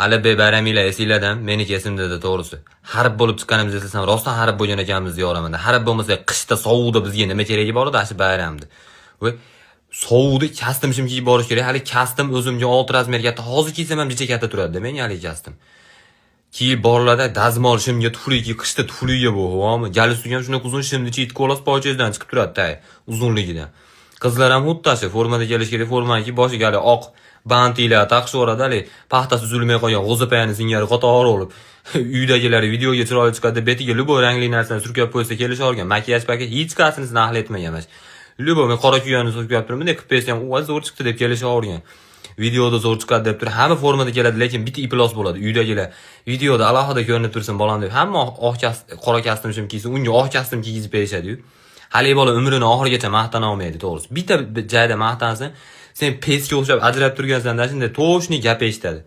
Ali bebaramiylar esinglardan, meniki esimda edi to'g'risi. Harb bo'lib chiqqanimizni eslasam, rostdan harb bo'lgan ekanmiz yo'ramanda. Harb bo'lmasa, qishda sovuqda bizga nima keragi bor edi, shu bayramda. Voy, sovuqda kastim shim kiyib borish kerak. Hali kastim o'zimga 6 razmer katta. Hozir kiysam ham jicha katta turadi, men hali kastim. Kiyib borilarda dazmol shimga tufliki, qishda tufliga bu, xo'mi? Galstuk ham shunday uzun shimni chiyit qo'las pochezdan chiqib turadi, tay, uzunligidan. Qizlar ham xuddi formada kelish kerak, formaki boshiga hali oq bantilar taqishib yuboradi, paxtasi uzilmay qolgan g'o'zapayani singari qatori olib. Uydagilar videoga chiroyli chiqadi, betiga luboy rangli narsani surkab qo'ysa kelishavergan. Makiyaj paka hech qaysini ahli etmagan emas. Luboy men qora kuyani surkab turib, bunday qilib bersam, u zo'r chiqdi deb kelishavergan. Videoda zo'r chiqadi deb turib, hamma formada keladi, lekin bitta iplos bo'ladi. Uydagilar videoda alohida ko'rinib tursin bolam deb, hamma qora kastim shim kiysa, unga oq kastim kiygizib berishadi-yu. Hali bola umrini oxirigacha maqtana olmaydi, to'g'risi. Bitta joyda maqtansin, sen pesga o'xshab ajrab turgansan-da, shunday to'shni gap eshitadi.